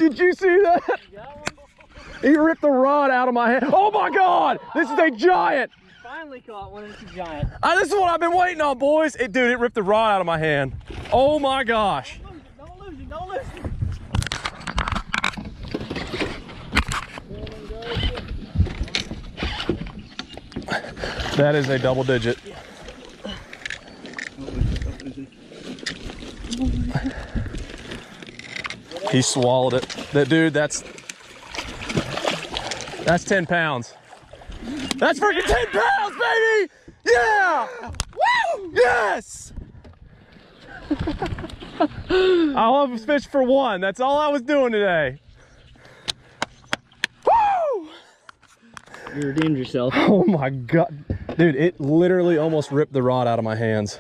Did you see that? He ripped the rod out of my hand. Oh my God, this is a giant. You finally caught one, it's a giant. This is what I've been waiting on, boys. Dude, it ripped the rod out of my hand. Oh my gosh. Don't lose it, don't lose it. That is a double digit. He swallowed it. Dude, that's 10 pounds. That's freaking 10 pounds, baby! Yeah! Woo! Yes! I love fish for one. That's all I was doing today. Woo! You redeemed yourself. Oh my God. Dude, it literally almost ripped the rod out of my hands.